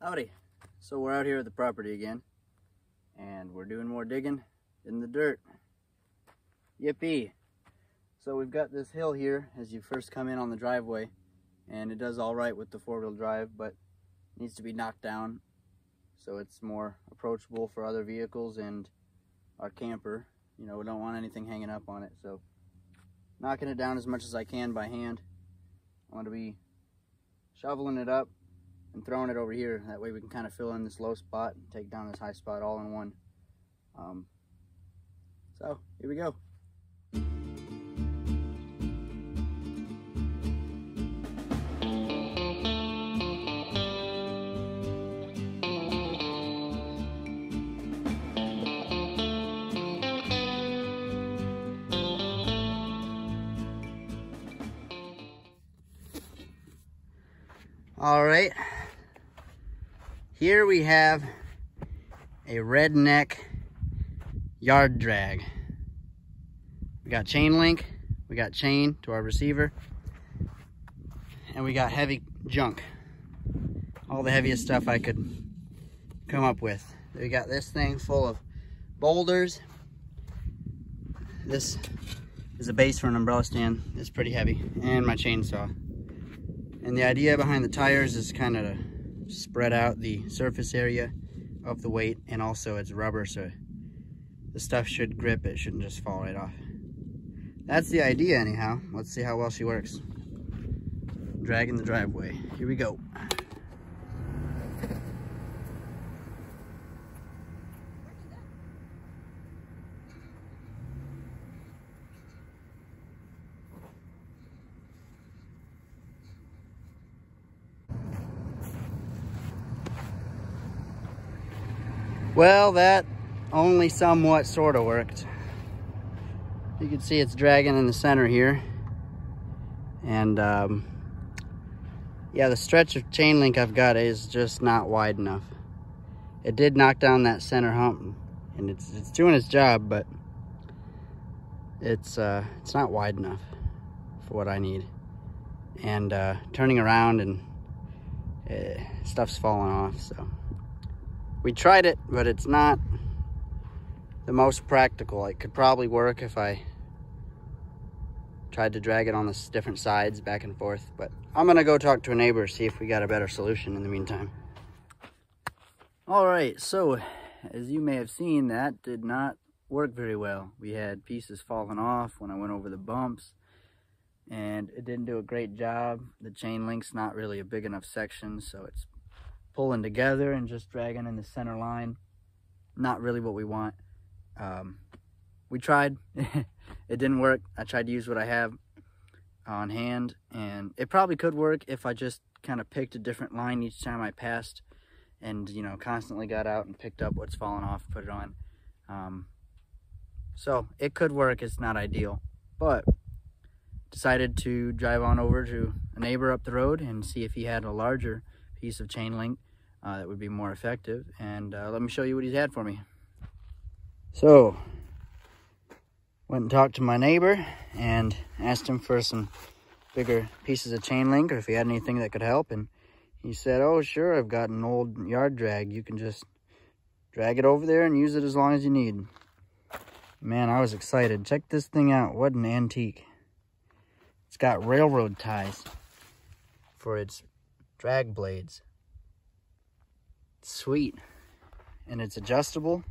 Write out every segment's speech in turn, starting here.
Howdy. So we're out here at the property again, and we're doing more digging in the dirt. Yippee! So we've got this hill here as you first come in on the driveway, and it does all right with the four-wheel drive, but it needs to be knocked down so it's more approachable for other vehicles and our camper. You know, we don't want anything hanging up on it, so knocking it down as much as I can by hand. I want to be shoveling it up and throwing it over here. That way we can kind of fill in this low spot and take down this high spot all in one. So here we go. All right, here we have a redneck yard drag. We got chain link, we got chain to our receiver, and we got heavy junk. All the heaviest stuff I could come up with. We got this thing full of boulders. This is a base for an umbrella stand. It's pretty heavy, and my chainsaw. And the idea behind the tires is kind of to spread out the surface area of the weight, and also it's rubber, so the stuff should grip, it shouldn't just fall right off. That's the idea anyhow. Let's see how well she works. Dragging the driveway. Here we go. Well, that only somewhat sort of worked. You can see it's dragging in the center here. And yeah, the stretch of chain link I've got is just not wide enough. It did knock down that center hump, and it's doing its job, but it's not wide enough for what I need. And turning around and stuff's falling off, so. We tried it, but it's not the most practical. It could probably work if I tried to drag it on the different sides back and forth, but I'm gonna go talk to a neighbor, see if we got a better solution in the meantime. All right, so as you may have seen, that did not work very well. We had pieces falling off when I went over the bumps, and it didn't do a great job. The chain link's not really a big enough section, so it's pulling together and just dragging in the center line. Not really what we want. We tried. It didn't work. I tried to use what I have on hand, and it probably could work if I just kind of picked a different line each time I passed, and you know, constantly got out and picked up what's falling off, put it on. So it could work. It's not ideal, but decided to drive on over to a neighbor up the road and see if he had a larger piece of chain link that would be more effective, and let me show you what he's had for me. So went and talked to my neighbor and asked him for some bigger pieces of chain link, or if he had anything that could help, and he said, oh sure, I've got an old yard drag, you can just drag it over there and use it as long as you need. Man, I was excited. Check this thing out. What an antique. It's got railroad ties for its drag blades. Sweet. And it's adjustable.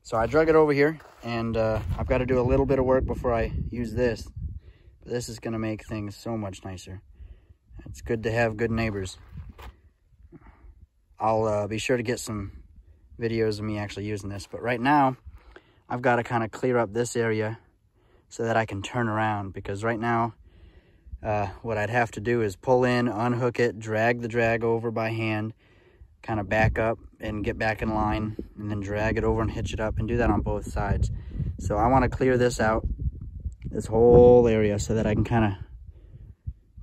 So I drug it over here, and I've got to do a little bit of work before I use this. But this is going to make things so much nicer. It's good to have good neighbors. I'll be sure to get some videos of me actually using this, but right now I've got to kind of clear up this area so that I can turn around, because right now what I'd have to do is pull in, unhook it, drag the drag over by hand, kind of back up and get back in line, and then drag it over and hitch it up, and do that on both sides. So I want to clear this out, this whole area, so that I can kind of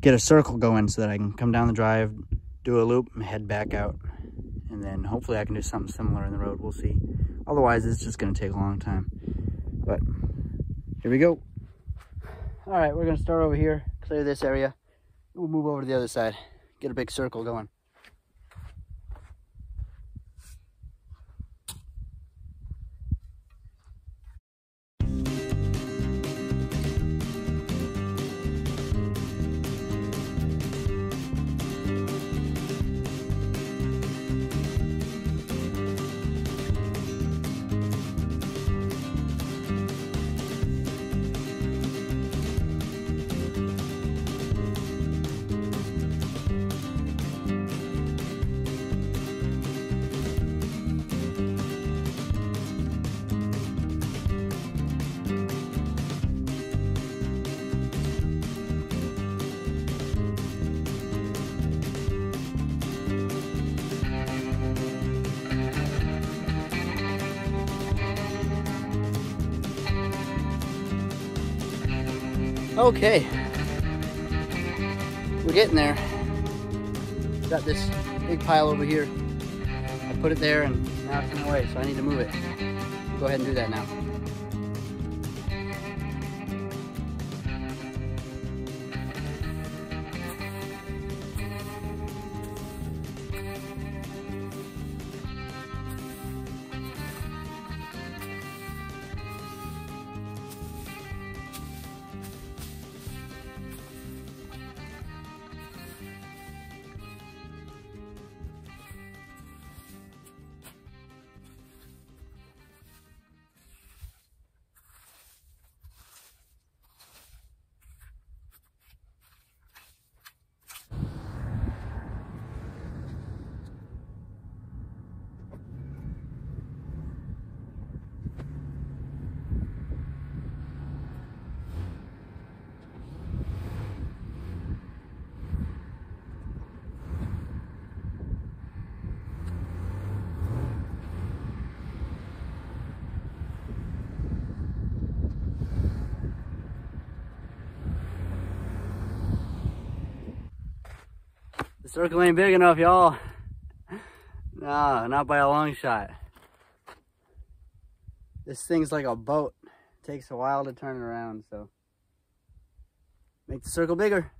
get a circle going, so that I can come down the drive, do a loop, and head back out. And then hopefully I can do something similar in the road. We'll see. Otherwise, it's just going to take a long time. But here we go. All right, we're going to start over here, clear this area. We'll move over to the other side, get a big circle going. Okay, we're getting there. Got this big pile over here. I put it there and now it's in the way, so I need to move it. Go ahead and do that now. The circle ain't big enough, y'all. No, not by a long shot. This thing's like a boat. It takes a while to turn it around, so make the circle bigger.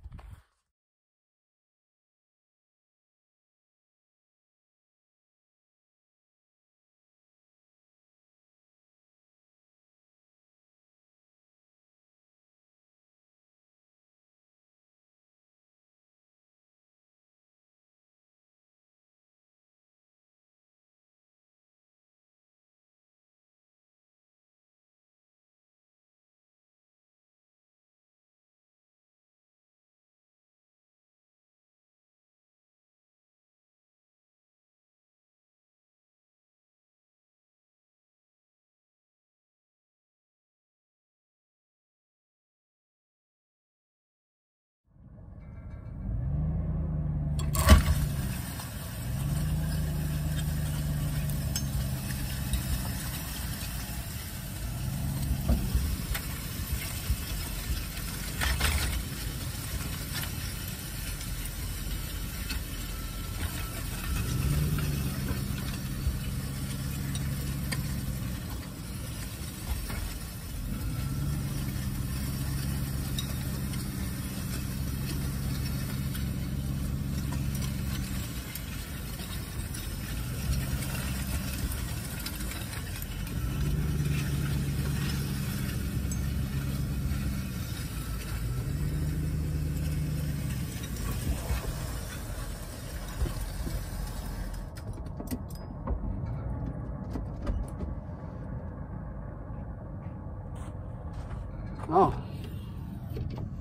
Oh,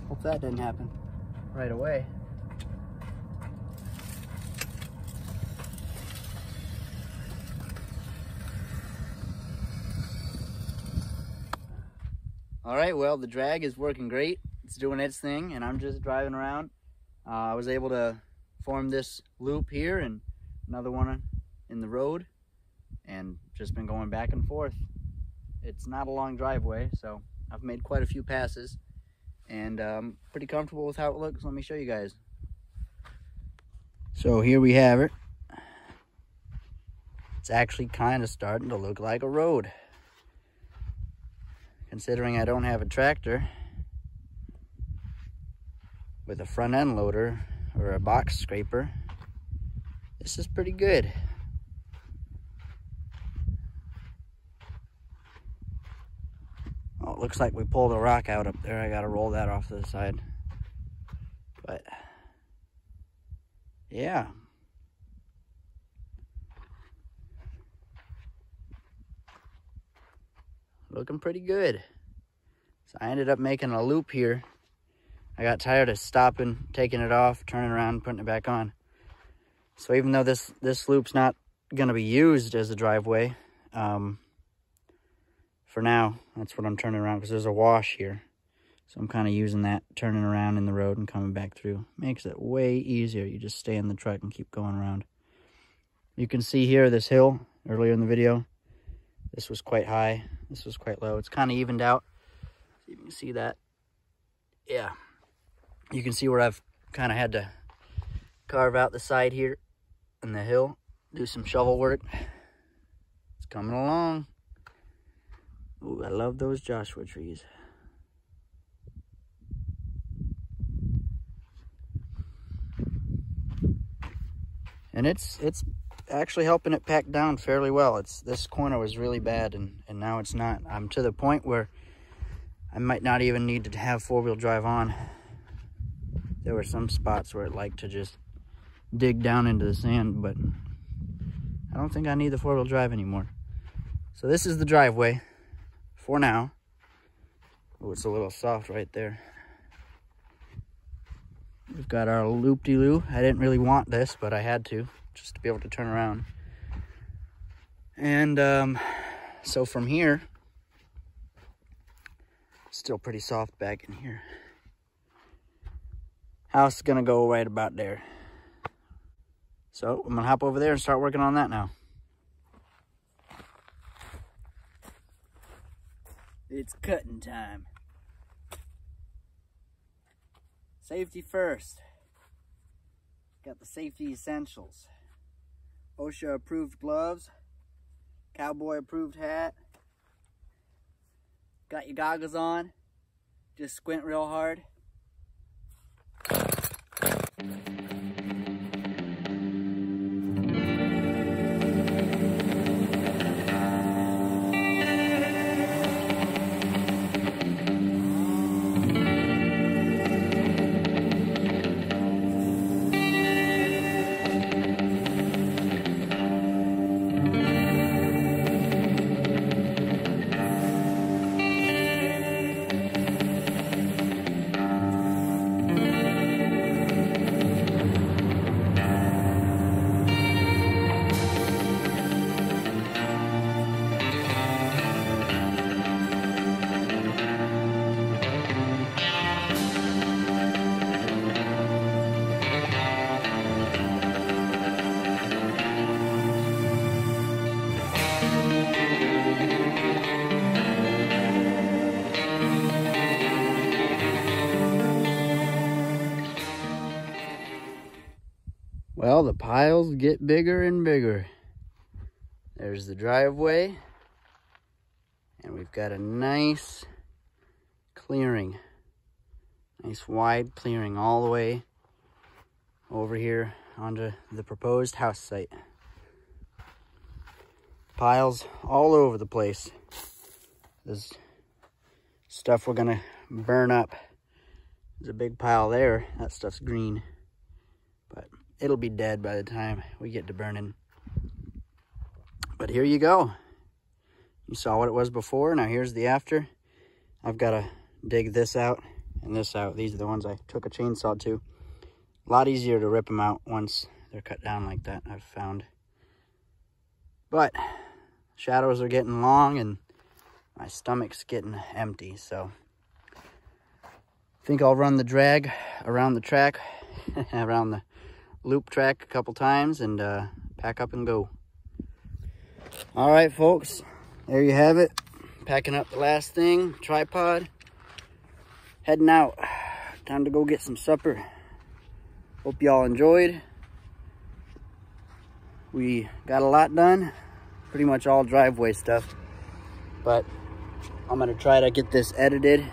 hope that didn't happen right away. All right, well, the drag is working great. It's doing its thing, and I'm just driving around. I was able to form this loop here and another one in the road, and just been going back and forth. It's not a long driveway, so I've made quite a few passes, and I'm pretty comfortable with how it looks. Let me show you guys. So here we have it. It's actually kind of starting to look like a road. Considering I don't have a tractor with a front end loader or a box scraper, this is pretty good. Oh, it looks like we pulled a rock out up there. I gotta roll that off to the side. But yeah. Looking pretty good. So I ended up making a loop here. I got tired of stopping, taking it off, turning around, putting it back on. So even though this loop's not gonna be used as a driveway, for now, that's what I'm turning around, because there's a wash here. So I'm kind of using that, turning around in the road and coming back through. Makes it way easier. You just stay in the truck and keep going around. You can see here this hill earlier in the video. This was quite high. This was quite low. It's kind of evened out. You can see that yeah, you can see where I've kind of had to carve out the side here and the hill, do some shovel work. It's coming along. Ooh, I love those Joshua trees. And it's actually helping it pack down fairly well. This corner was really bad, and now it's not. I'm to the point where I might not even need to have four-wheel drive on. There were some spots where it liked to just dig down into the sand, but I don't think I need the four-wheel drive anymore. So this is the driveway for now. Oh, it's a little soft right there. We've got our loop-de-loo. I didn't really want this, but I had to, just to be able to turn around. And so from here, still pretty soft back in here. House is gonna go right about there. So I'm gonna hop over there and start working on that now. It's cutting time. Safety first. Got the safety essentials. OSHA approved gloves. Cowboy approved hat. Got your goggles on. Just squint real hard. Well, the piles get bigger and bigger. There's the driveway. And we've got a nice clearing. Nice wide clearing all the way over here onto the proposed house site. Piles all over the place. There's stuff we're gonna burn up. There's a big pile there. That stuff's green. But it'll be dead by the time we get to burning. But here you go. You saw what it was before. Now here's the after. I've got to dig this out and this out. These are the ones I took a chainsaw to. A lot easier to rip them out once they're cut down like that, I've found. But shadows are getting long and my stomach's getting empty. So I think I'll run the drag around the track, around the loop track a couple times and pack up and go. All right, folks, there you have it. Packing up the last thing, tripod, heading out. Time to go get some supper. Hope y'all enjoyed. We got a lot done, pretty much all driveway stuff, but I'm gonna try to get this edited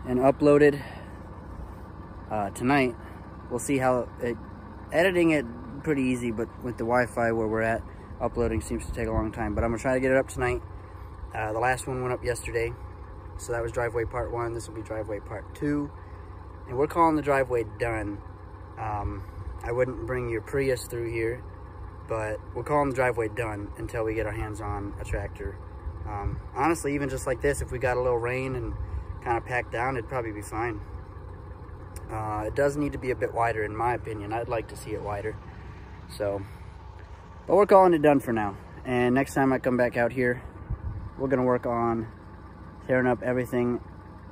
and uploaded tonight. We'll see how editing it pretty easy, but with the Wi-Fi where we're at, uploading seems to take a long time. But I'm gonna try to get it up tonight. The last one went up yesterday, so that was driveway part 1. This will be driveway part 2, and we're calling the driveway done. I wouldn't bring your Prius through here, but we're calling the driveway done until we get our hands on a tractor. Honestly, even just like this, if we got a little rain and kind of packed down, it'd probably be fine. It does need to be a bit wider, in my opinion. I'd like to see it wider. So, but we're calling it done for now. And next time I come back out here, we're gonna work on tearing up everything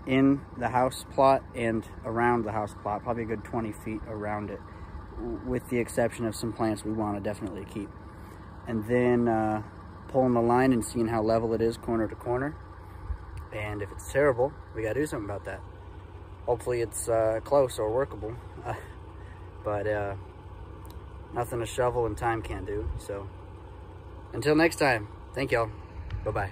in the house plot and around the house plot, probably a good 20 feet around it, with the exception of some plants we want to definitely keep. And then pulling the line and seeing how level it is corner to corner. And if it's terrible, we gotta do something about that. hopefully it's close or workable. But nothing a shovel and time can't do. So until next time, thank y'all. Bye-bye.